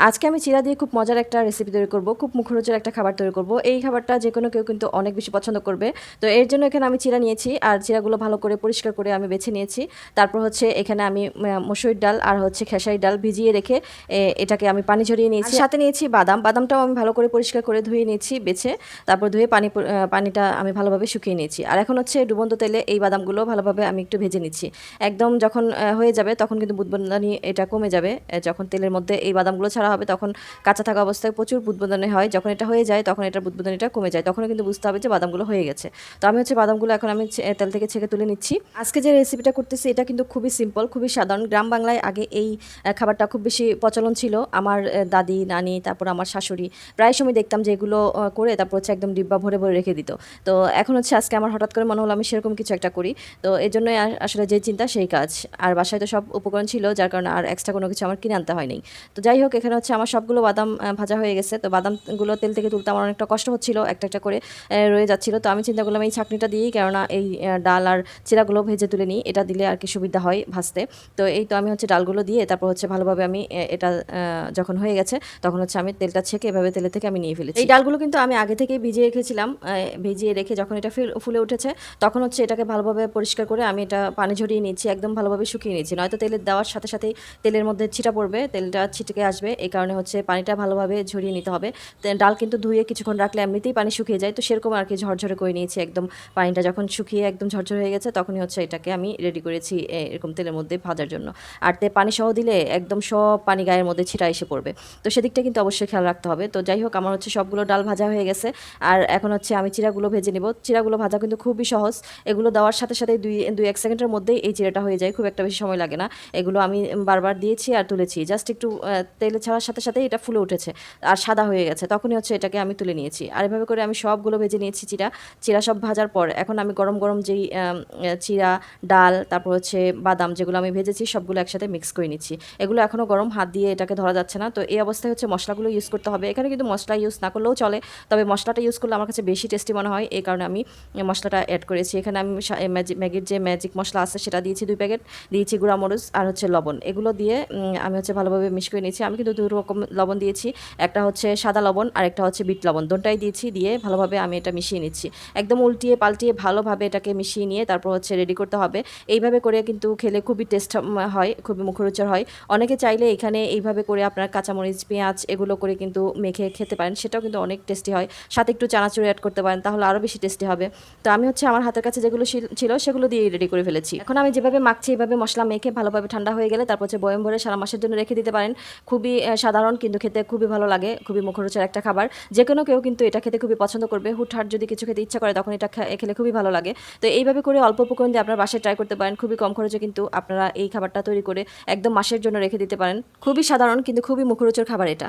আজকে আমি চিড়া দিয়ে খুব মজার একটা রেসিপি তৈরি করব, খুব মুখরোচক একটা খাবার তৈরি করব। এই খাবারটা যে কোনো কেউ কিন্তু অনেক বেশি পছন্দ করবে। তো এর জন্য এখানে আমি চিড়া নিয়েছি, আর চিড়াগুলো ভালো করে পরিষ্কার করে আমি বেছে নিয়েছি। তারপর হচ্ছে এখানে আমি মসুরির ডাল আর হচ্ছে খেসারি ডাল ভিজিয়ে রেখে এটাকে আমি পানি ঝরিয়ে নিয়েছি। সাথে নিয়েছি বাদাম, বাদামটাও আমি ভালো করে পরিষ্কার করে ধুয়ে নিয়েছি বেছে। তারপর ধুয়ে পানিটা আমি ভালোভাবে শুকিয়ে নিয়েছি। আর এখন হচ্ছে ডুবন্ত তেলে এই বাদামগুলো ভালোভাবে আমি একটু ভেজে নিচ্ছি। একদম যখন হয়ে যাবে তখন কিন্তু বুদবুদানি এটা কমে যাবে। যখন তেলের মধ্যে এই বাদামগুলো ছাড়া হবে তখন কাঁচা থাকা অবস্থায় প্রচুর বুদবুদানি হয়, যখন এটা হয়ে যায় তখন এটার বুদবুদানিটা কমে যায়, তখন কিন্তু বুঝতে হবে যে বাদামগুলো হয়ে গেছে। তো আমি হচ্ছে বাদামগুলো এখন আমি তেল থেকে ছেঁকে তুলে নিচ্ছি। আজকে যে রেসিপিটা করতেছি এটা কিন্তু খুবই সিম্পল, খুবই সাধারণ। গ্রাম বাংলায় আগে এই খাবারটা খুব বেশি প্রচলন ছিল। আমার দাদি, নানি, তারপর আমার শাশুড়ি প্রায় সময় দেখতাম যে এগুলো করে তারপর হচ্ছে একদম ডিব্বা ভরে ভরে রেখে দিত। তো এখন হচ্ছে আজকে আমার হঠাৎ করে মনে হলো আমি সেরকম কিছু একটা করি। তো এই জন্যই আসলে যে চিন্তা সেই কাজ। আর বাসায় তো সব উপকরণ ছিল, যার কারণে আর এক্সট্রা কোনো কিছু আমার কিনে আনতে হয়নি। তো যাই হোক, এখানে হচ্ছে আমার সবগুলো বাদাম ভাজা হয়ে গেছে। তো বাদামগুলো তেল থেকে তুলতে আমার অনেকটা কষ্ট হচ্ছিল, একটা একটা করে রয়ে যাচ্ছিল। তো আমি চিন্তা করলাম এই ছাঁকনিটা দিয়েই, কেননা এই ডাল আর চিড়াগুলো ভেজে তুলে নিই, এটা দিলে আর কি সুবিধা হয় ভাজতে। তো এই তো আমি হচ্ছে ডালগুলো দিয়ে তারপর হচ্ছে ভালোভাবে আমি এটা যখন হয়ে গেছে তখন হচ্ছে আমি তেলটা ছেঁকে এভাবে তেলে থেকে আমি নিয়ে ফেলেছি। এই ডালগুলো কিন্তু আমি আগে থেকেই ভিজিয়ে রেখেছিলাম। ভিজিয়ে রেখে যখন এটা ফুলে উঠেছে তখন হচ্ছে এটাকে ভালোভাবে পরিষ্কার করে আমি এটা পানি ঝরিয়ে নিচ্ছি, একদম ভালোভাবে শুকিয়ে নিচ্ছি। নয়তো তেলের দেওয়ার সাথে সাথেই তেলের মধ্যে ছিটা পড়বে, তেলটা ছিটকে আসবে। এই কারণে হচ্ছে পানিটা ভালোভাবে ঝরিয়ে নিতে হবে। ডাল কিন্তু ধুয়ে কিছুক্ষণ রাখলে এমনিতেই পানি শুকিয়ে যায়, তো সেরকম আর কি ঝরঝরে করে নিয়েছি একদম। পানিটা যখন শুকিয়ে একদম ঝরঝরে হয়ে গেছে তখনই হচ্ছে এটাকে আমি রেডি করেছি এরকম তেলের মধ্যে ভাজার জন্য। আর পানি সহ দিলে একদম সব পানি গায়ের মধ্যে ছিটা এসে পড়বে, তো সেদিকটা কিন্তু অবশ্যই খেয়াল রাখতে হবে। তো যাই হোক, আমার হচ্ছে সবগুলো ডাল ভাজা হয়ে গেছে। আর এখন হচ্ছে আমি চিড়াগুলো ভেজে নিব। চিড়াগুলো ভাজা কিন্তু খুবই সহজ, এগুলো দেওয়ার সাথে সাথে দুই এক সেকেন্ডের মধ্যেই এই চিড়াটা হয়ে যায়, খুব একটা বেশি সময় লাগে না। এগুলো আমি বারবার দিয়েছি আর তুলেছি, জাস্ট একটু তেলে ছাড়ার সাথে সাথে এটা ফুলে উঠেছে আর সাদা হয়ে গেছে, তখনই হচ্ছে এটাকে আমি তুলে নিয়েছি। আর এভাবে করে আমি সবগুলো ভেজে নিয়েছি। চিড়া সব ভাজার পর এখন আমি গরম গরম যেই চিড়া, ডাল, তারপর হচ্ছে বাদাম যেগুলো আমি ভেজেছি সবগুলো একসাথে মিক্স করে নিচ্ছি। এগুলো এখনও গরম, হাত দিয়ে এটাকে ধরা যাচ্ছে না। তো এই অবস্থায় হচ্ছে মশলাগুলো ইউজ করতে হবে। এখানে কিন্তু মশলা ইউজ না করলেও চলে, তবে মশলাটা ইউজ করলে আমার কাছে বেশি টেস্টি মনে হয়, এই কারণে আমি মশলাটা অ্যাড করেছি। এখানে আমি ম্যাগির যে ম্যাজিক মশলা আছে সেটা দিয়েছি 2 প্যাকেট, দিয়েছি গুঁড়া মরিচ আর হচ্ছে লবণ। এগুলো দিয়ে আমি হচ্ছে ভালোভাবে মিক্স করে নিয়েছি। আমি কিন্তু 2 রকম লবণ দিয়েছি, একটা হচ্ছে সাদা লবণ আর একটা হচ্ছে বিট লবণ, দুটোটাই দিয়েছি। দিয়ে ভালোভাবে আমি এটা মিশিয়ে নিচ্ছি, একদম উল্টিয়ে পাল্টিয়ে ভালোভাবে এটাকে মিশিয়ে নিয়ে তারপর হচ্ছে রেডি করতে হবে। এইভাবে করে কিন্তু খেলে খুবই টেস্ট হয়, খুবই মুখরোচক হয়। অনেকে চাইলে এখানে এইভাবে করে আপনার কাঁচামরিচ, পেঁয়াজ এগুলো করে কিন্তু মেখে খেতে পারেন, সেটাও কিন্তু অনেক টেস্টি হয়। সাথে একটু চানাচুর অ্যাড করতে পারেন, তাহলে আরও বেশি টেস্টি হবে। তো আমি হচ্ছে আমার হাতের কাছে যেগুলো ছিল সেগুলো দিয়ে রেডি করে ফেলেছি। এখন আমি যেভাবে মাখছি এইভাবে মশলা মেখে ভালোভাবে ঠান্ডা হয়ে গেলে তারপর হচ্ছে বয়ম ভরে সারা মাসের জন্য রেখে দিতে পারেন। খুবই সাধারণ কিন্তু খেতে খুবই ভালো লাগে, খুবই মুখরোচক একটা খাবার। যে কোনো কেউ কিন্তু এটা খেতে খুবই পছন্দ করবে। হুটহাট যদি কিছু খেতে ইচ্ছা করে তখন এটা খেলে খুবই ভালো লাগে। তো এইভাবে করে অল্প উপকরণ দিয়ে আপনার বাসায় ট্রাই করতে পারেন, খুবই কম খরচে কিন্তু আপনারা এই খাবারটা তৈরি করে একদম মাসের জন্য রেখে দিতে পারেন। খুবই সাধারণ কিন্তু খুবই মুখরোচক খাবার এটা।